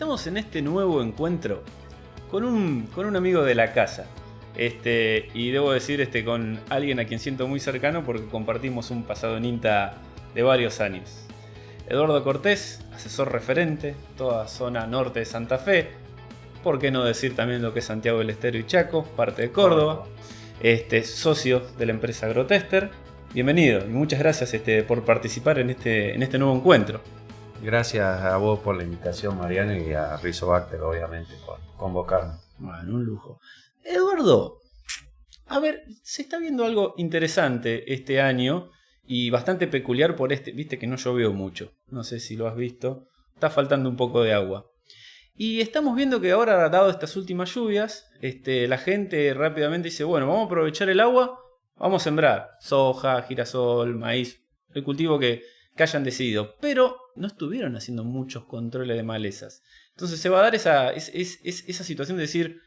estamos en este nuevo encuentro con un amigo de la casa. Y debo decir con alguien a quien siento muy cercano porque compartimos un pasado en INTA de varios años. Eduardo Cortés, asesor referente, toda zona norte de Santa Fe. ¿Por qué no decir también lo que es Santiago del Estero y Chaco, parte de Córdoba? Socio de la empresa Agrotester. Bienvenido y muchas gracias por participar en este nuevo encuentro. Gracias a vos por la invitación, Mariano, y a Rizobacter, obviamente, por convocarme. Bueno, un lujo. Eduardo, a ver, se está viendo algo interesante este año y bastante peculiar por viste que no llovió mucho. No sé si lo has visto. Está faltando un poco de agua. Y estamos viendo que ahora, dado estas últimas lluvias, la gente rápidamente dice, bueno, vamos a aprovechar el agua, vamos a sembrar soja, girasol, maíz, el cultivo que hayan decidido. Pero no estuvieron haciendo muchos controles de malezas. Entonces se va a dar esa situación de decir,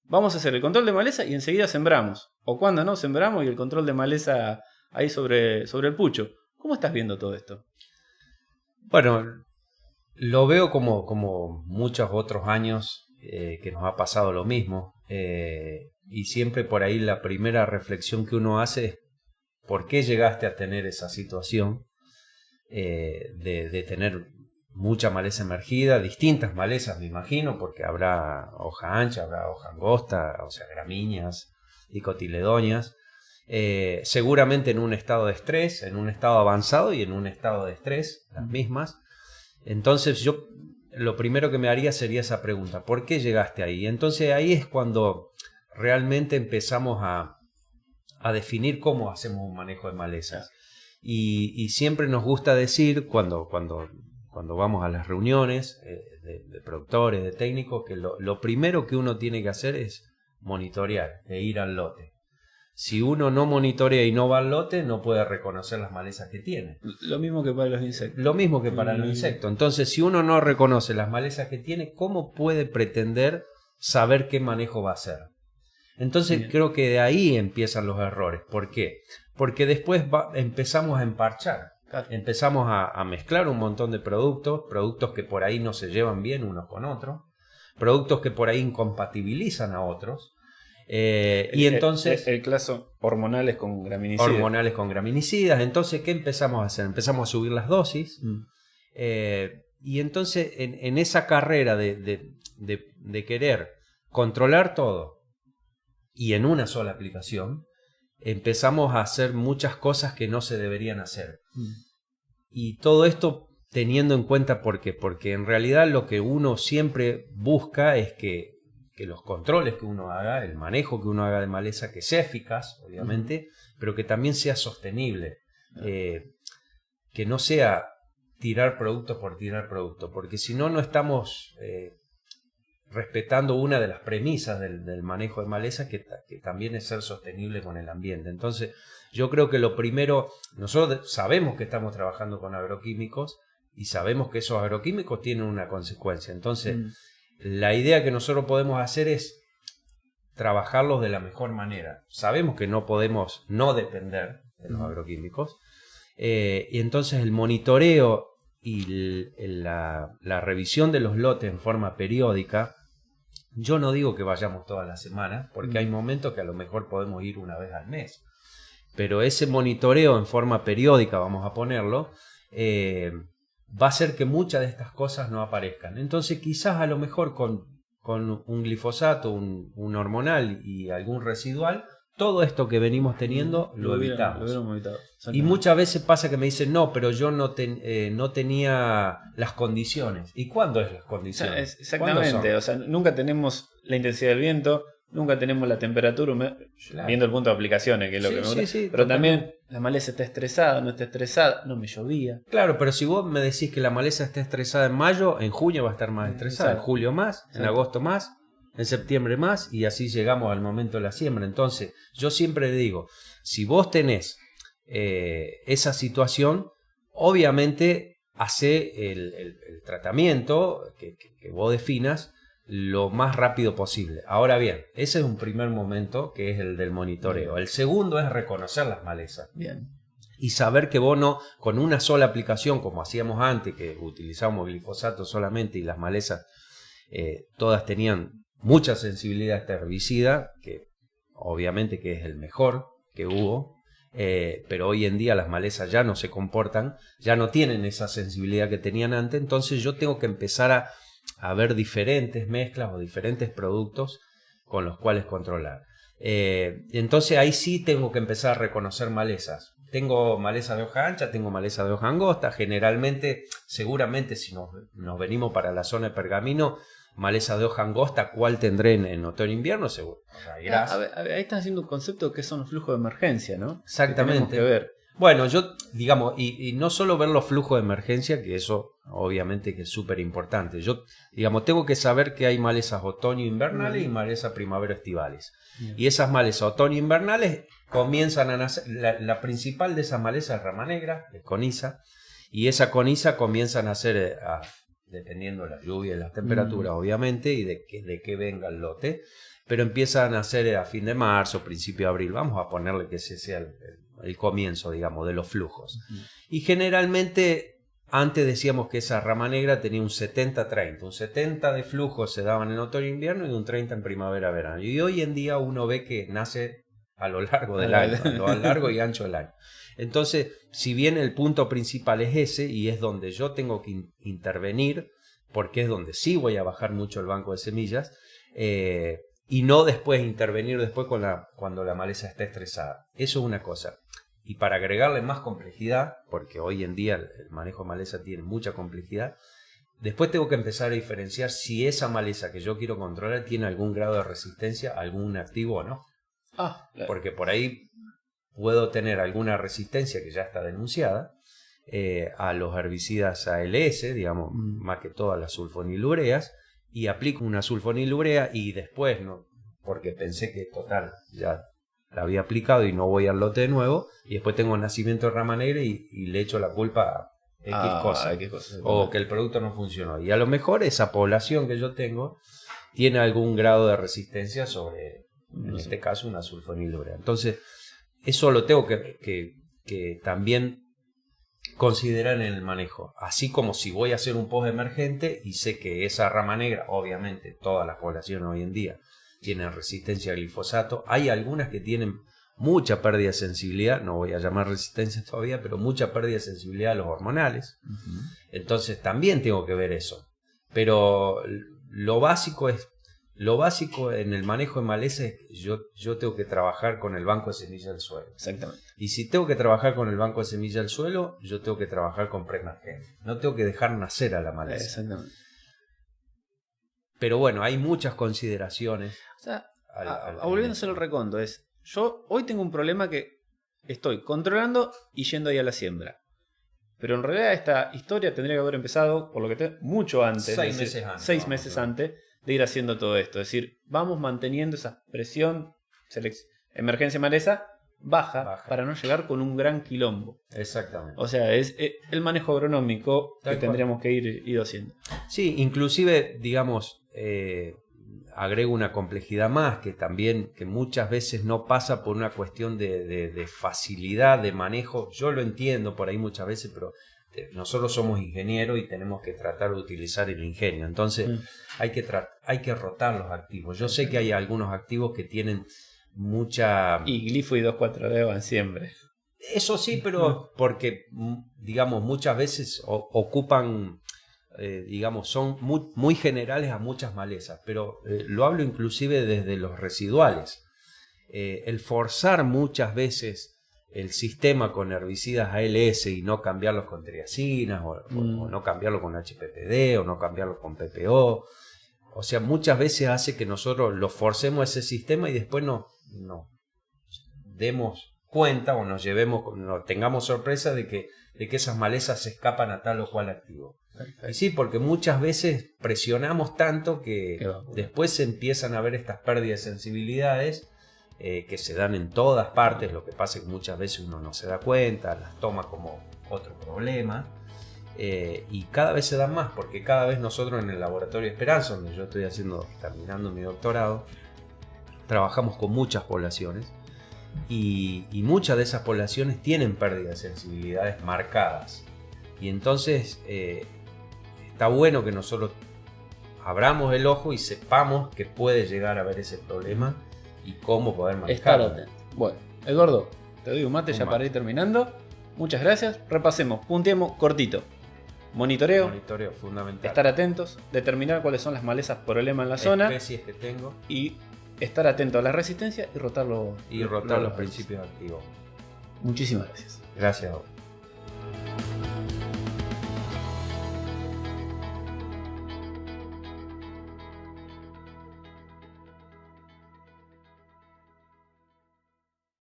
vamos a hacer el control de maleza y enseguida sembramos. O cuando no, sembramos y el control de maleza ahí sobre el pucho. ¿Cómo estás viendo todo esto? Bueno, lo veo como muchos otros años que nos ha pasado lo mismo. Y siempre por ahí la primera reflexión que uno hace es ¿por qué llegaste a tener esa situación de tener mucha maleza emergida? Distintas malezas, me imagino, porque habrá hoja ancha, habrá hoja angosta, o sea, gramíneas, dicotiledóneas. Seguramente en un estado de estrés, en un estado avanzado y en un estado de estrés, las mismas. Entonces yo lo primero que me haría sería esa pregunta, ¿por qué llegaste ahí? Entonces ahí es cuando realmente empezamos a definir cómo hacemos un manejo de malezas. Y siempre nos gusta decir cuando vamos a las reuniones de productores, de técnicos, que lo primero que uno tiene que hacer es monitorear e ir al lote. Si uno no monitorea y no va al lote, no puede reconocer las malezas que tiene. Lo mismo que para los insectos. Lo mismo que para los insectos. Entonces, si uno no reconoce las malezas que tiene, ¿cómo puede pretender saber qué manejo va a hacer? Entonces, creo que de ahí empiezan los errores. ¿Por qué? Porque después empezamos a emparchar. Claro. Empezamos a mezclar un montón de productos que por ahí no se llevan bien unos con otros, productos que por ahí incompatibilizan a otros. Y entonces el caso hormonales con graminicidas. Entonces, ¿qué empezamos a hacer? Empezamos a subir las dosis. Y entonces en esa carrera de querer controlar todo y en una sola aplicación, empezamos a hacer muchas cosas que no se deberían hacer. Y todo esto teniendo en cuenta porque en realidad lo que uno siempre busca es que los controles que uno haga, el manejo que uno haga de maleza, que sea eficaz, obviamente, pero que también sea sostenible. Que no sea tirar producto por tirar producto, porque si no, no estamos respetando una de las premisas del manejo de maleza, que también es ser sostenible con el ambiente. Entonces, yo creo que lo primero, nosotros sabemos que estamos trabajando con agroquímicos y sabemos que esos agroquímicos tienen una consecuencia. Entonces, la idea que nosotros podemos hacer es trabajarlos de la mejor manera. Sabemos que no podemos no depender de los agroquímicos. Y entonces el monitoreo y la revisión de los lotes en forma periódica, yo no digo que vayamos todas las semanas, porque hay momentos que a lo mejor podemos ir una vez al mes. Pero ese monitoreo en forma periódica, vamos a ponerlo, va a hacer que muchas de estas cosas no aparezcan. Entonces quizás a lo mejor con un glifosato, un hormonal y algún residual, todo esto que venimos teniendo lo evitamos. Y muchas veces pasa que me dicen, no, pero yo no tenía las condiciones. ¿Y cuándo es las condiciones? Exactamente, o sea, nunca tenemos la intensidad del viento, nunca tenemos la temperatura, viendo el punto de aplicaciones, que es lo que me gusta. Pero también la maleza está estresada, no está estresada, no me llovía. Claro, pero si vos me decís que la maleza está estresada en mayo, en junio va a estar más estresada, en julio más, en agosto más, en septiembre más, y así llegamos al momento de la siembra. Entonces, yo siempre digo, si vos tenés esa situación, obviamente hace el tratamiento que vos definas lo más rápido posible. Ahora bien, ese es un primer momento que es el del monitoreo. El segundo es reconocer las malezas. Bien. Y saber que vos no, con una sola aplicación, como hacíamos antes, que utilizábamos glifosato solamente y las malezas todas tenían mucha sensibilidad a este herbicida, que obviamente que es el mejor que hubo, pero hoy en día las malezas ya no se comportan, ya no tienen esa sensibilidad que tenían antes, entonces yo tengo que empezar a ver diferentes mezclas o diferentes productos con los cuales controlar. Entonces ahí sí tengo que empezar a reconocer malezas. Tengo maleza de hoja ancha, tengo maleza de hoja angosta. Generalmente, seguramente si nos venimos para la zona de Pergamino, maleza de hoja angosta, ¿cuál tendré en otoño-invierno? Seguro. Ahí están haciendo un concepto que son los flujos de emergencia, ¿no? Exactamente. Que tenemos que ver. Bueno, yo, digamos, y no solo ver los flujos de emergencia, que eso obviamente que es súper importante. Yo, digamos, tengo que saber que hay malezas otoño-invernales y malezas primavera-estivales. Y esas malezas otoño-invernales comienzan a nacer. La principal de esas malezas es rama negra, es coniza, y esa coniza comienza a nacer, dependiendo de la lluvia y las temperaturas, obviamente, y de qué venga el lote, pero empiezan a nacer a fin de marzo, principio de abril. Vamos a ponerle que ese sea el comienzo, digamos, de los flujos. Y generalmente, antes decíamos que esa rama negra tenía un 70-30. Un 70 de flujos se daban en otoño-invierno y un 30 en primavera-verano. Y hoy en día uno ve que nace a lo largo del año, a lo largo y ancho del año. Entonces, si bien el punto principal es ese, y es donde yo tengo que intervenir, porque es donde sí voy a bajar mucho el banco de semillas, y no después intervenir después cuando la maleza está estresada. Eso es una cosa. Y para agregarle más complejidad, porque hoy en día el manejo de maleza tiene mucha complejidad, después tengo que empezar a diferenciar si esa maleza que yo quiero controlar tiene algún grado de resistencia a algún activo o no. Porque por ahí puedo tener alguna resistencia que ya está denunciada a los herbicidas ALS, digamos, más que todas las sulfonilureas, y aplico una sulfonilurea y después, no, porque pensé que total, ya la había aplicado y no voy al lote de nuevo, y después tengo nacimiento de rama negra y le echo la culpa a X cosa, o que el producto no funcionó. Y a lo mejor esa población que yo tengo tiene algún grado de resistencia sobre, en este caso, una sulfonilurea. Entonces, eso lo tengo que también considerar en el manejo. Así como si voy a hacer un post emergente y sé que esa rama negra, obviamente todas las poblaciones hoy en día tienen resistencia al glifosato. Hay algunas que tienen mucha pérdida de sensibilidad, no voy a llamar resistencia todavía, pero mucha pérdida de sensibilidad a los hormonales. Entonces también tengo que ver eso. Pero lo básico en el manejo de maleza es que yo tengo que trabajar con el banco de semillas del suelo. Exactamente. Y si tengo que trabajar con el banco de semillas del suelo, yo tengo que trabajar con preemergencia. No tengo que dejar nacer a la maleza. Exactamente. Pero bueno, hay muchas consideraciones. O sea, volviendo a hacer el recondo, yo hoy tengo un problema que estoy controlando y yendo ahí a la siembra. Pero en realidad esta historia tendría que haber empezado, por lo que mucho antes. 6 meses antes de ir haciendo todo esto. Es decir, vamos manteniendo esa presión, emergencia maleza, baja para no llegar con un gran quilombo. Exactamente. O sea, es el manejo agronómico que tendríamos que ir haciendo. Sí, inclusive, digamos, agrego una complejidad más que también, que muchas veces no pasa por una cuestión de facilidad de manejo. Yo lo entiendo por ahí muchas veces, pero nosotros somos ingenieros y tenemos que tratar de utilizar el ingenio. Entonces hay que rotar los activos. Yo sé que hay algunos activos que tienen mucha... Y glifo y 2,4-D van siempre. Eso sí, pero porque, digamos, muchas veces ocupan... digamos, son muy generales a muchas malezas, pero lo hablo inclusive desde los residuales. El forzar muchas veces el sistema con herbicidas ALS y no cambiarlos con triacinas o no cambiarlo con HPPD o no cambiarlo con PPO, o sea, muchas veces hace que nosotros lo forcemos ese sistema y después no demos cuenta o nos tengamos sorpresa de que esas malezas se escapan a tal o cual activo. Y sí, porque muchas veces presionamos tanto que después se empiezan a ver estas pérdidas de sensibilidades que se dan en todas partes. Lo que pasa es que muchas veces uno no se da cuenta, las toma como otro problema, y cada vez se dan más, porque cada vez nosotros en el laboratorio Esperanza, donde yo estoy terminando mi doctorado, trabajamos con muchas poblaciones y muchas de esas poblaciones tienen pérdidas de sensibilidades marcadas. Y entonces está bueno que nosotros abramos el ojo y sepamos que puede llegar a haber ese problema y cómo poder Estar manejarlo. atento. Bueno, Eduardo, te doy un mate Un ya mate. para ir terminando. Muchas gracias. Repasemos, punteemos cortito. Monitoreo, Monitoreo fundamental. estar atentos, determinar cuáles son las malezas problema en la zona Especies que tengo y estar atento a la resistencia y rotar los y rotar los principios activos. Muchísimas gracias. Gracias a vos.